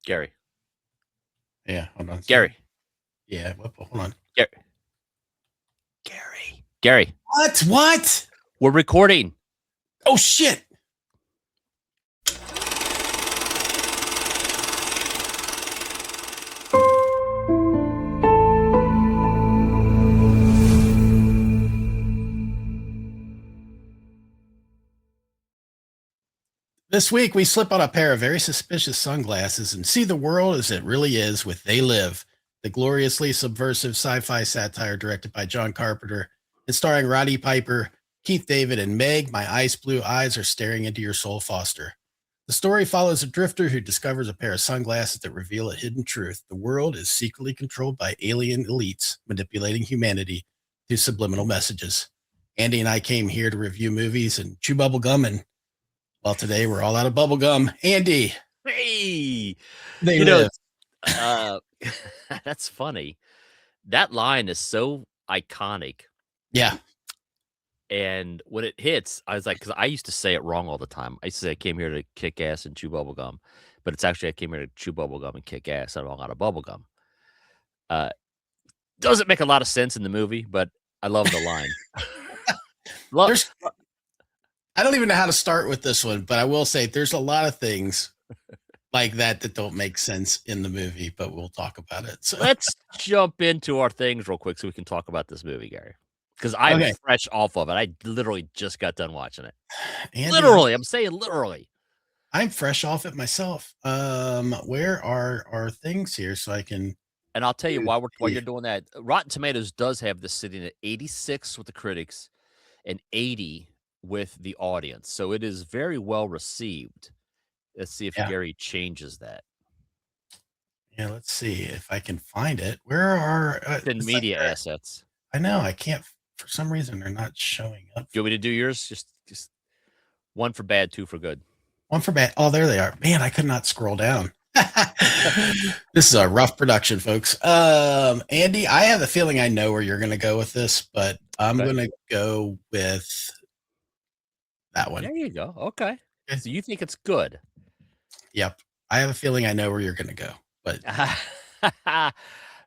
Gary. Yeah, hold on. Gary. Yeah, hold on. Gary. Gary. What? We're recording. Oh, shit. This week, we slip on a pair of very suspicious sunglasses and see the world as it really is with They Live, the gloriously subversive sci-fi satire directed by John Carpenter and starring Roddy Piper, Keith David, and Meg. My ice blue eyes are staring into your soul, Foster. The story follows a drifter who discovers a pair of sunglasses that reveal a hidden truth. The world is secretly controlled by alien elites manipulating humanity through subliminal messages. Andy and I came here to review movies and chew bubble gum, and well, today we're all out of bubble gum. Andy. Hey. They live. That's funny. That line is so iconic. Yeah. And when it hits, I was like, because I used to say it wrong all the time. I used to say I came here to kick ass and chew bubble gum, but it's actually I came here to chew bubble gum and kick ass. I'm all out of bubble gum. Doesn't make a lot of sense in the movie, but I love the line. I don't even know how to start with this one, but I will say there's a lot of things like that don't make sense in the movie, but we'll talk about it. So let's jump into our things real quick so we can talk about this movie, Gary. Because I'm fresh off of it. I literally just got done watching it. Andy, literally, I'm saying literally. I'm fresh off it myself. Where are our things here so I can? And I'll tell you while you're doing that. Rotten Tomatoes does have this sitting at 86 with the critics and 80 with the audience, so it is very well received. Let's see if Gary changes that. Yeah, let's see if I can find it. Where are the media assets? I know I can't. For some reason, they're not showing up. Do you want me to do yours? Just one for bad, two for good. One for bad. Oh, there they are. Man, I could not scroll down. This is a rough production, folks. Andy, I have a feeling I know where you're going to go with this, but I'm going to go with that one. There you go. Okay. So you think it's good? Yep. I have a feeling I know where you're going to go, but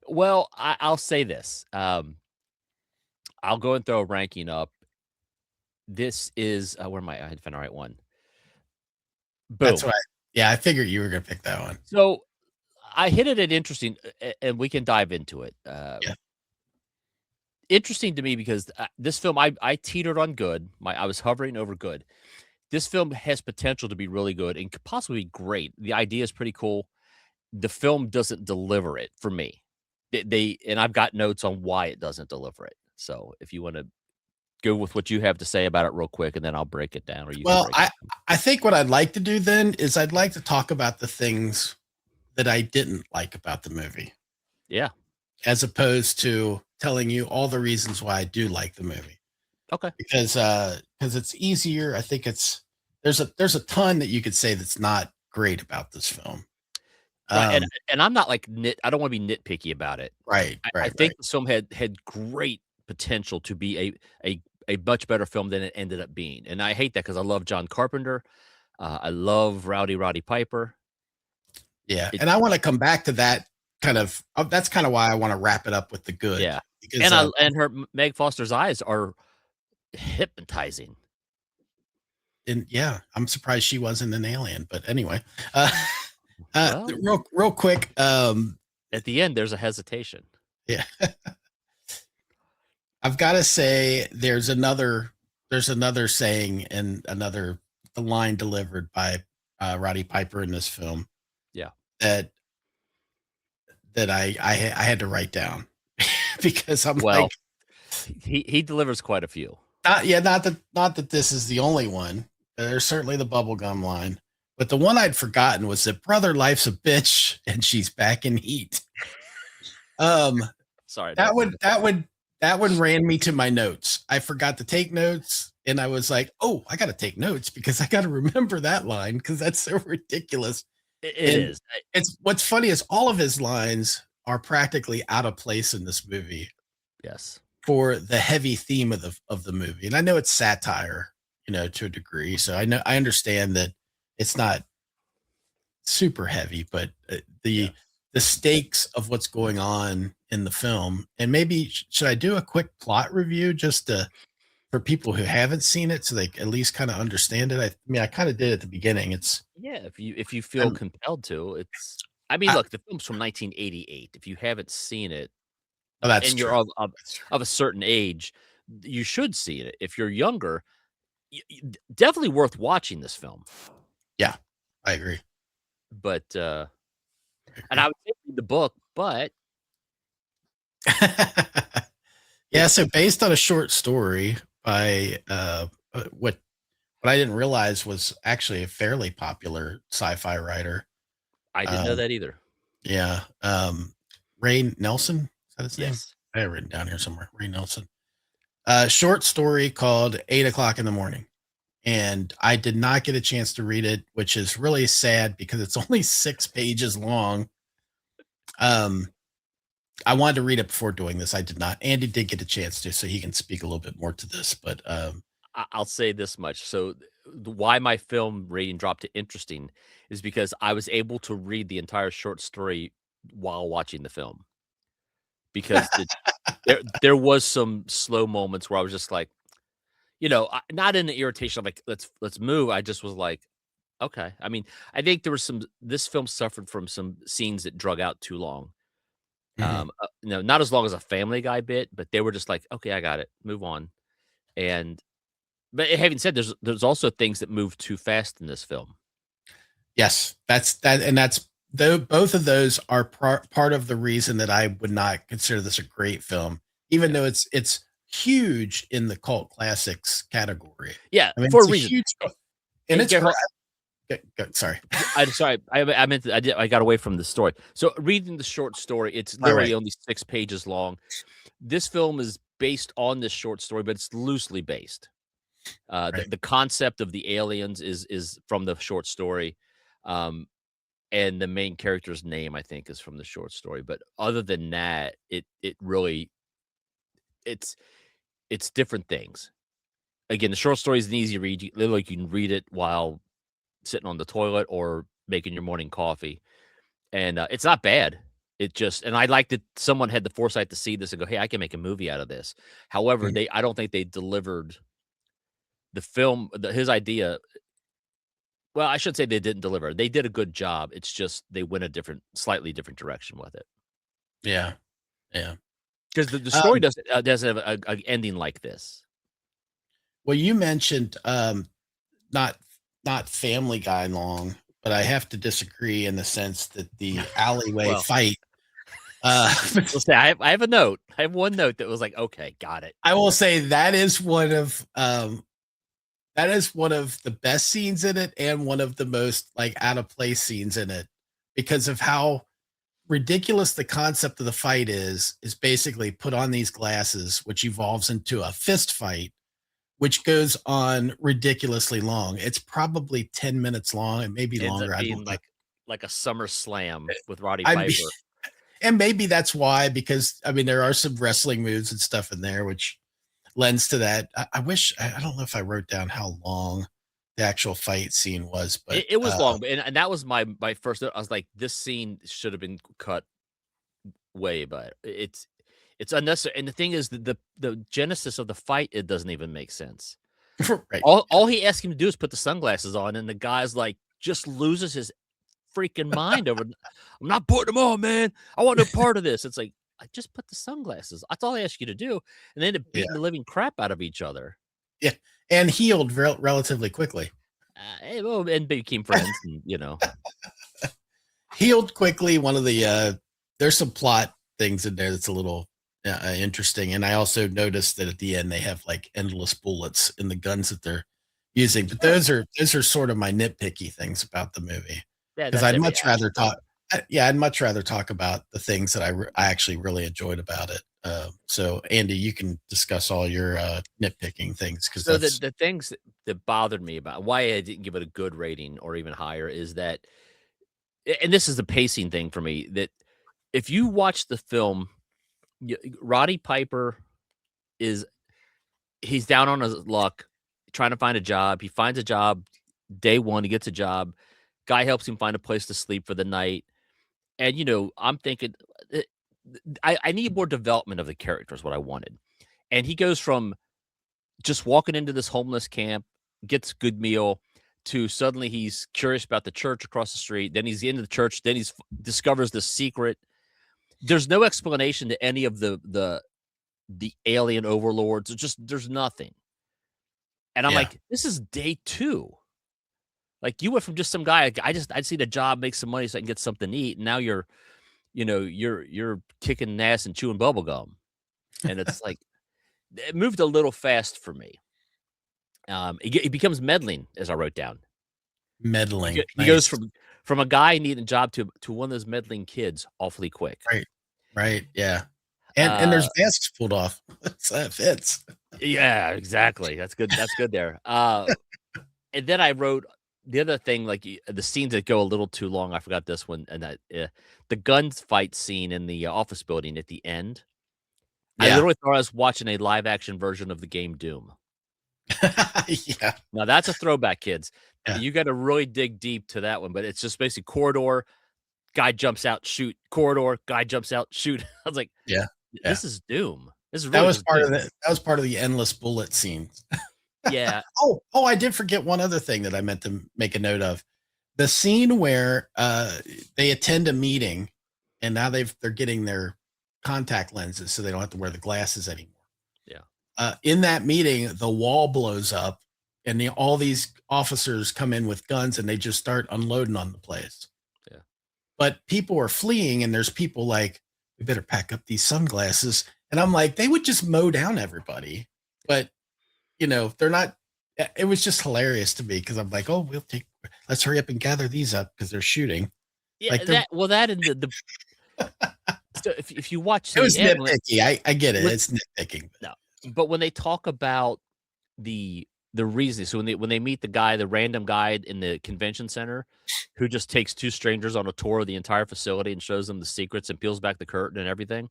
well, I'll say this. I'll go and throw a ranking up. This is where am I? I had to find the right one. Boom. That's right. Yeah, I figured you were going to pick that one. So I hit it at interesting, and we can dive into it. Interesting to me because this film, I teetered on good. I was hovering over good. This film has potential to be really good and could possibly be great. The idea is pretty cool. The film doesn't deliver it for me. And I've got notes on why it doesn't deliver it. So if you want to go with what you have to say about it real quick, and then I'll break it down. I think what I'd like to do then is I'd like to talk about the things that I didn't like about the movie. Yeah. As opposed to telling you all the reasons why I do like the movie. Okay. Because it's easier. I think there's a ton that you could say that's not great about this film. Right, and I'm not like I don't want to be nitpicky about it. Right. I think this film had great potential to be a much better film than it ended up being. And I hate that because I love John Carpenter. I love Roddy Piper. Yeah. And I want to come back to that that's kind of why I want to wrap it up with the good. Yeah. Because, and her Meg Foster's eyes are hypnotizing. And yeah, I'm surprised she wasn't an alien, but anyway, real quick. At the end, there's a hesitation. Yeah. I've got to say there's another saying and the line delivered by Roddy Piper in this film. Yeah. That I had to write down because he delivers quite a few. Not that this is the only one. There's certainly the bubblegum line, but the one I'd forgotten was that brother life's a bitch and she's back in heat. Sorry. That one ran me to my notes. I forgot to take notes and I was like, oh, I got to take notes because I got to remember that line because that's so ridiculous. It is. It's what's funny is all of his lines are practically out of place in this movie. Yes. For the heavy theme of the movie. And I know it's satire, to a degree. So I understand that it's not super heavy, but Yeah. the stakes of what's going on in the film, and maybe should I do a quick plot review just to for people who haven't seen it so they at least kind of understand it? I mean, I kind of did at the beginning. It's Yeah, if you feel I'm, compelled to, it's I mean, I, look, the film's from 1988. If you haven't seen it, oh, that's and you're true. of That's true. of a certain age, you should see it. If you're younger, definitely worth watching this film. Yeah, I agree. But, I and I agree. would say read the book, but Yeah, it's so based on a short story by what I didn't realize was actually a fairly popular sci-fi writer. I didn't know Um, that either. yeah, Ray Nelson, is that his name? Yes. I have it written down here somewhere. Ray Nelson. A short story called 8 o'clock in the morning. And I did not get a chance to read it, which is really sad because it's only 6 pages long. Um, I wanted to read it before doing this. I did not. Andy did get a chance to, so he can speak a little bit more to this. But I'll say this much. So, why my film rating dropped to interesting is because I was able to read the entire short story while watching the film. Because there was some slow moments where I was just like, not in the irritation of like, let's move. I just was like, okay. I mean, I think there was this film suffered from some scenes that drug out too long. mhm. Not as long as a Family Guy bit, but they were just like, okay, I got it, move on. And but having said, there's also things that move too fast in this film. Yes, that's that, and that's though both of those are part of the reason that I would not consider this a great film, even Yeah, though it's huge in the cult classics category. yeah, I mean, for a it's a reason. huge, and And it's get great. her. Sorry. I'm sorry. I meant I got away from the story. So reading the short story, it's All right. literally only 6 pages long. This film is based on this short story, but it's loosely based. The, Right. the concept of the aliens is from the short story, um, and the main character's name I think is from the short story. But other than that, it really it's it's different things. Again, the short story is an easy read. Literally, you can read it while sitting on the toilet or making your morning coffee, and it's not bad. It just and I like that someone had the foresight to see this and go, "Hey, I can make a movie out of this." However, Mm. I don't think they delivered the film, his idea. Well, I should say they didn't deliver. They did a good job. It's just they went a slightly different direction with it. Yeah. Yeah. Because the story Um, doesn't have a ending like this. well, you mentioned not not Family Guy long, but I have to disagree in the sense that the alleyway Well, fight. Uh, we'll say I have a note. I have one note that was like, okay, got it. I will say that is one of the best scenes in it and one of the most like out of place scenes in it because of how ridiculous the concept of the fight is basically put on these glasses which evolves into a fist fight which goes on ridiculously long. It's probably 10 minutes long and maybe Ends longer. up I don't being know. like a summer slam with Roddy I mean, Piper. and maybe that's why because I mean there are some wrestling moves and stuff in there which lends to that. I wish I don't know if I wrote down how long the actual fight scene was, but It was long, and that was my first note. I was like, this scene should have been cut way, but it's unnecessary. And the thing is, the genesis of the fight, it doesn't even make sense. right. All he asked him to do is put the sunglasses on, and the guy's like just loses his freaking mind over. I'm not putting them on, man. I want no part of this. It's like I just put the sunglasses. That's all I asked you to do, and they ended up Yeah. beating the living crap out of each other. Yeah. And healed relatively quickly. Well, and became friends, and Healed quickly. One of the there's some plot things in there that's a little interesting, and I also noticed that at the end they have like endless bullets in the guns that they're using. But sure. those are sort of my nitpicky things about the movie Yeah, because that's I'd every much rather action film. talk. Yeah, I'd much rather talk about the things that I actually really enjoyed about it. So, Andy, you can discuss all your nitpicking things because So that's the things that bothered me about why I didn't give it a good rating or even higher is that, and this is the pacing thing for me, that if you watch the film, Roddy Piper is he's down on his luck trying to find a job. He finds a job day one. He gets a job Guy helps him find a place to sleep for the night. And, I'm thinking, uh, I need more development of the character is what I wanted. And he goes from just walking into this homeless camp, gets good meal, to suddenly he's curious about the church across the street. Then he's into the church. Then he's discovers the secret. There's no explanation to any of the alien overlords. There's nothing. And I'm Yeah. like, this is day 2. Like, you went from just some guy, I just need a job, make some money so I can get something to eat, and now you're kicking ass and chewing bubble gum. And it's like, it moved a little fast for me. It becomes meddling, as I wrote down. Meddling. He goes Nice. from a guy needing a job to one of those meddling kids awfully quick. Right. Right. Yeah. And Uh, there's masks pulled off. So that fits. yeah, exactly. That's good. That's good there. And then I wrote the other thing, like the scenes that go a little too long. I forgot this one, and that the gunfight scene in the office building at the end. I Yeah. literally thought I was watching a live action version of the game Doom. Yeah. Now that's a throwback, kids. Yeah. You got to really dig deep to that one, but it's just basically corridor, guy jumps out, shoot, corridor, guy jumps out, shoot. I was like, Yeah. Yeah. this is Doom. This is That really was just part of Doom. that was part of the endless bullet scene. Yeah. Oh, I did forget one other thing that I meant to make a note of. The scene where they attend a meeting and now they're getting their contact lenses so they don't have to wear the glasses anymore. Yeah. In that meeting, the wall blows up and all these officers come in with guns and they just start unloading on the place. Yeah. But people are fleeing and there's people like, we better pack up these sunglasses. And I'm like, they would just mow down everybody. But they're not. It was just hilarious to me because I'm like, oh, let's hurry up and gather these up because they're shooting. Yeah, Like that and the so if you watch it was the end, nitpicky. I get it. with It's nitpicking. no, but when they talk about the reason, so when they meet the random guy in the convention center who just takes 2 strangers on a tour of the entire facility and shows them the secrets and peels back the curtain and everything.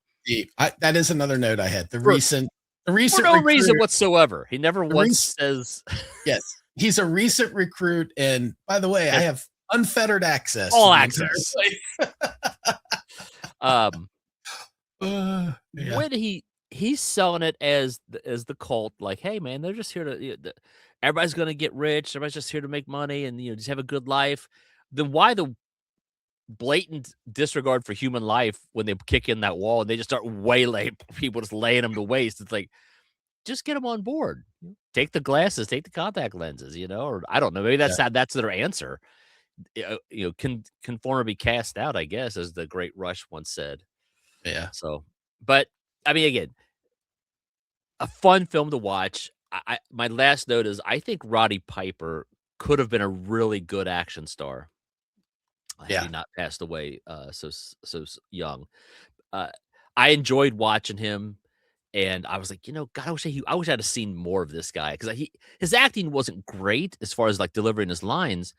That is another note I had. The For recent for no reason recruit. whatsoever. He never The once says Yes, he's a recent recruit, and by the way, I have unfettered access. all to the access. entire Um, place. Yeah. when he's selling it as the cult, like, hey man, they're just here to everybody's gonna get rich, everybody's just here to make money and just have a good life. Then why the blatant disregard for human life when they kick in that wall and they just start waylaying people, just laying them to waste? It's like, just get them on board. Take the glasses, take the contact lenses, or I don't know. Maybe that's their answer. Conform or be cast out, I guess, as the Great Rush once said. Yeah. So, but I mean, again, a fun film to watch. My last note is I think Roddy Piper could have been a really good action star. Had Yeah. he not passed away so young. I enjoyed watching him, and I was like, God, I wish I'd have seen more of this guy because his acting wasn't great as far as like delivering his lines,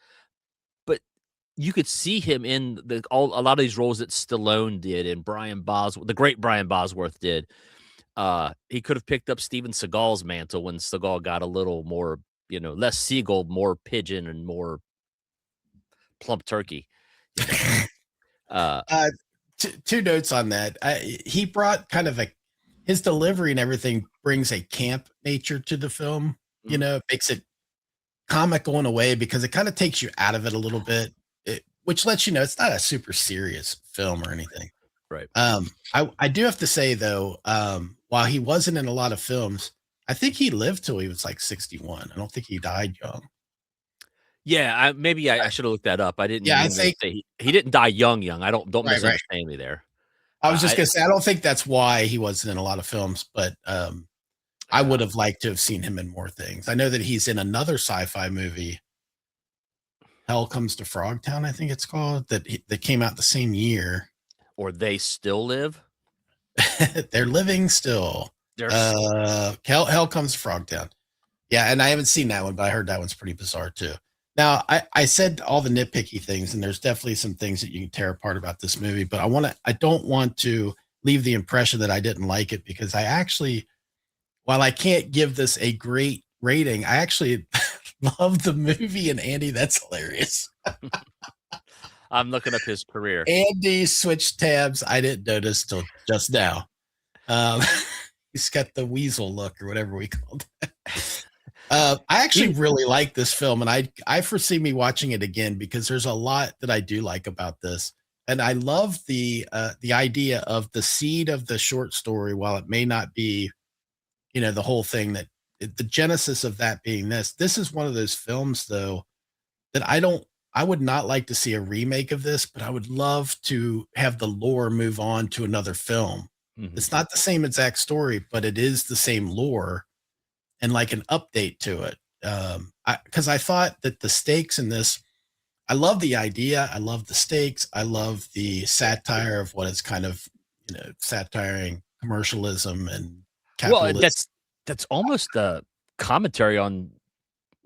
but you could see him in a lot of these roles that Stallone did and the great Brian Bosworth did. He could have picked up Steven Seagal's mantle when Seagal got a little more, less seagull, more pigeon, and more plump turkey. Two notes on that. He brought kind of his delivery and everything brings a camp nature to the film. It makes it comical in a way because it kind of takes you out of it a little bit, which lets you know it's not a super serious film or anything. Right. I do have to say though, while he wasn't in a lot of films, I think he lived till he was like 61. I don't think he died young. Yeah, maybe I should have looked that up. I didn't. Yeah, I mean to think say he didn't die young. I don't Right. misunderstand me there. I was just gonna say I don't think that's why he wasn't in a lot of films, but I would have liked to have seen him in more things. I know that he's in another sci-fi movie, Hell Comes to Frogtown, I think it's called, that came out the same year. Or They Still Live. They're living still. Hell Comes to Frogtown. Yeah, and I haven't seen that one, but I heard that one's pretty bizarre too. Now, I said all the nitpicky things, and there's definitely some things that you can tear apart about this movie, but I don't want to leave the impression that I didn't like it because I actually, while I can't give this a great rating, I actually love the movie, and Andy, that's hilarious. I'm looking up his career. Andy switched tabs. I didn't notice till just now. Um, he's got the weasel look or whatever we called it. I actually really like this film, and I foresee me watching it again because there's a lot that I do like about this, and I love the idea of the seed of the short story. While it may not be, the whole thing, that the genesis of that being this is one of those films though that I would not like to see a remake of this, but I would love to have the lore move on to another film. Mhm. It's not the same exact story, but it is the same lore and like an update to it. Because I thought that the stakes in this, I love the idea, I love the stakes, I love the satire of what is kind of, satiring commercialism and Well, capitalism. that's almost a commentary on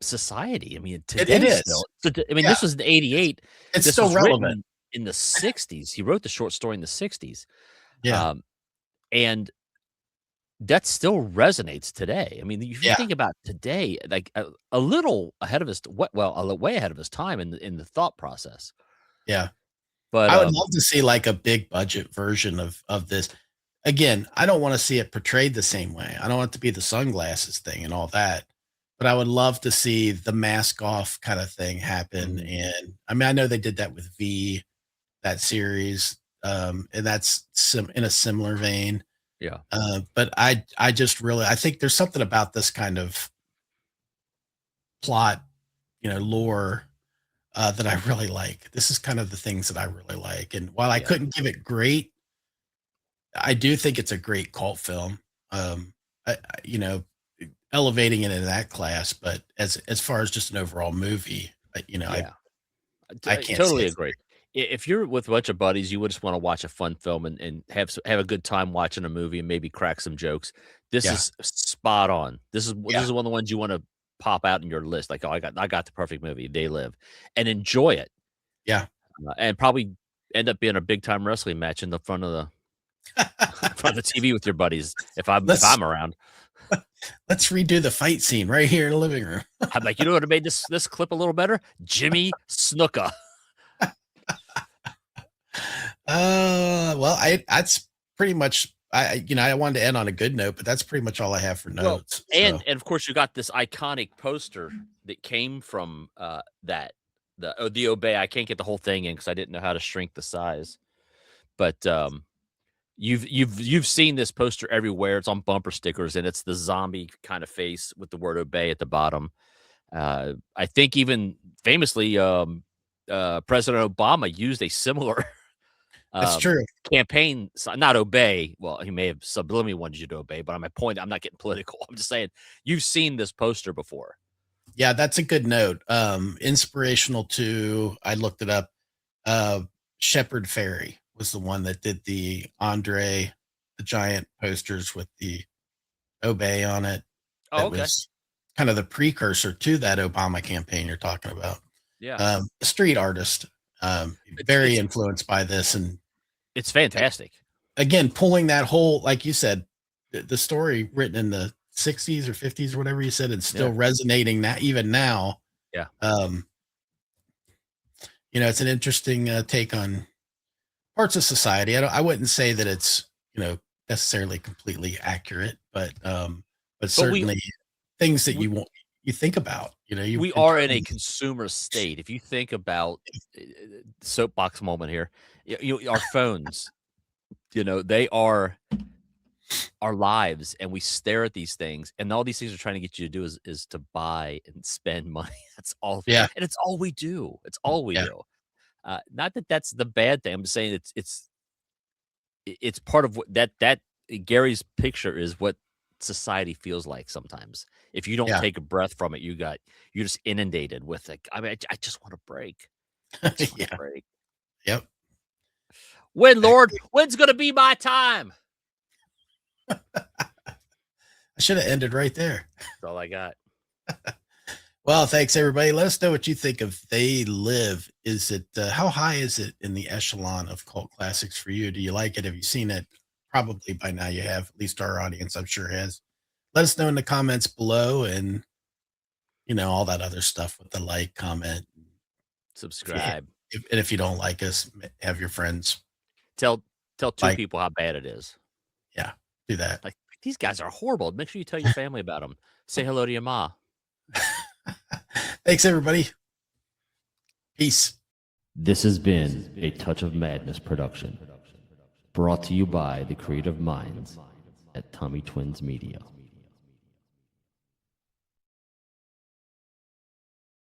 society. I mean, It today is. still. I mean, Yeah, this was in '88. it's This still was relevant. written in the '60s. He wrote the short story in the '60s, Yeah, um, and that still resonates today. I mean, if you yeah, think about today, like a little ahead of his, way ahead of his time in the thought process. yeah. But I would love to see like a big budget version of this. Again, I don't want to see it portrayed the same way. I don't want it to be the sunglasses thing and all that. But I would love to see the mask off kind of thing happen. mhm, And I mean, I know they did that with V, that series. And that's in a similar vein. yeah, But I just really I think there's something about this kind of plot, lore that I really like. This is kind of the things that I really like. And while I yeah. couldn't give it great, I do think it's a great cult film. You know, elevating it in that class, but as far as just an overall movie, Yeah. I can't say Totally it's agree. great. If you're with a bunch of buddies, you would just wanna watch a fun film and have a good time watching a movie and maybe crack some jokes. This Yeah, is spot on. This yeah, is one of the ones you wanna pop out in your list, like, "Oh, I got the perfect movie, They Live," and enjoy it, yeah. and probably end up being a big time wrestling match in the front of the front of the TV with your buddies if let's I'm around. let's redo the fight scene right here in the living room. I'm like, "You know what would've made this clip a little better? Jimmy Snuka." Well, I that's pretty much I wanted to end on a good note, but that's pretty much all I have for Well, notes. So and of course, you got this iconic poster that came from, the Obey. I can't get the whole thing in because I didn't know how to shrink the size, but, you've seen this poster everywhere. It's on bumper stickers, and it's the zombie kinda face with the word "Obey" at the bottom. I think even famously, President Obama used a similar that's um, true. campaign not obey. Well, he may have subliminally wanted you to obey, but on my point, I'm not getting political. I'm just saying you've seen this poster before. Yeah, that's a good note. Inspirational to I looked it up. Uh Shepherd Ferry was the one that did the Andre the Giant posters with the Obey on it. Oh, That okay. was kind of the precursor to that Obama campaign you're talking about. Yeah. A street artist, It's very it's influenced by this, and it's fantastic. again, pulling that whole, like you said, the story written in the 60s or 50s or whatever you said, it's Yeah. still resonating that even now. Yeah. Um, it's an interesting take on parts of society. I wouldn't say that it's, necessarily completely accurate, but But we certainly things that we you think about, you we are in a internally. consumer state. If you think about soapbox moment here, our phones, they are our lives, and we stare at these things, and all these things are trying to get you to do is to buy and spend money. That's all, Yeah, and it's all we do. It's all we yeah, do. Not that that's the bad thing. I'm just saying it's part of what that Gary's picture is what society feels like sometimes. If you don't yeah, take a breath from it, you're just inundated with it. I mean, I just want to break. I just want to yeah, break. yep. When, I Lord, when's gonna be my time? I should have ended right there. That's all I got. Well, thanks everybody. Let us know what you think of They Live. Is it how high is it in the echelon of cult classics for you? Do you like it? Have you seen it? Probably by now you have. At least our audience, I'm sure, has. Let us know in the comments below, and all that other stuff with the like, comment. If you hit, Subscribe. And if you don't like us, have your friends. Tell two Like, people how bad it is. yeah, do that. Like, these guys are horrible. Make sure you tell your family about them. Say hello to your ma. Thanks, everybody. Peace. This has been a Touch of Madness production, brought to you by the creative minds at Tommy Twins Media.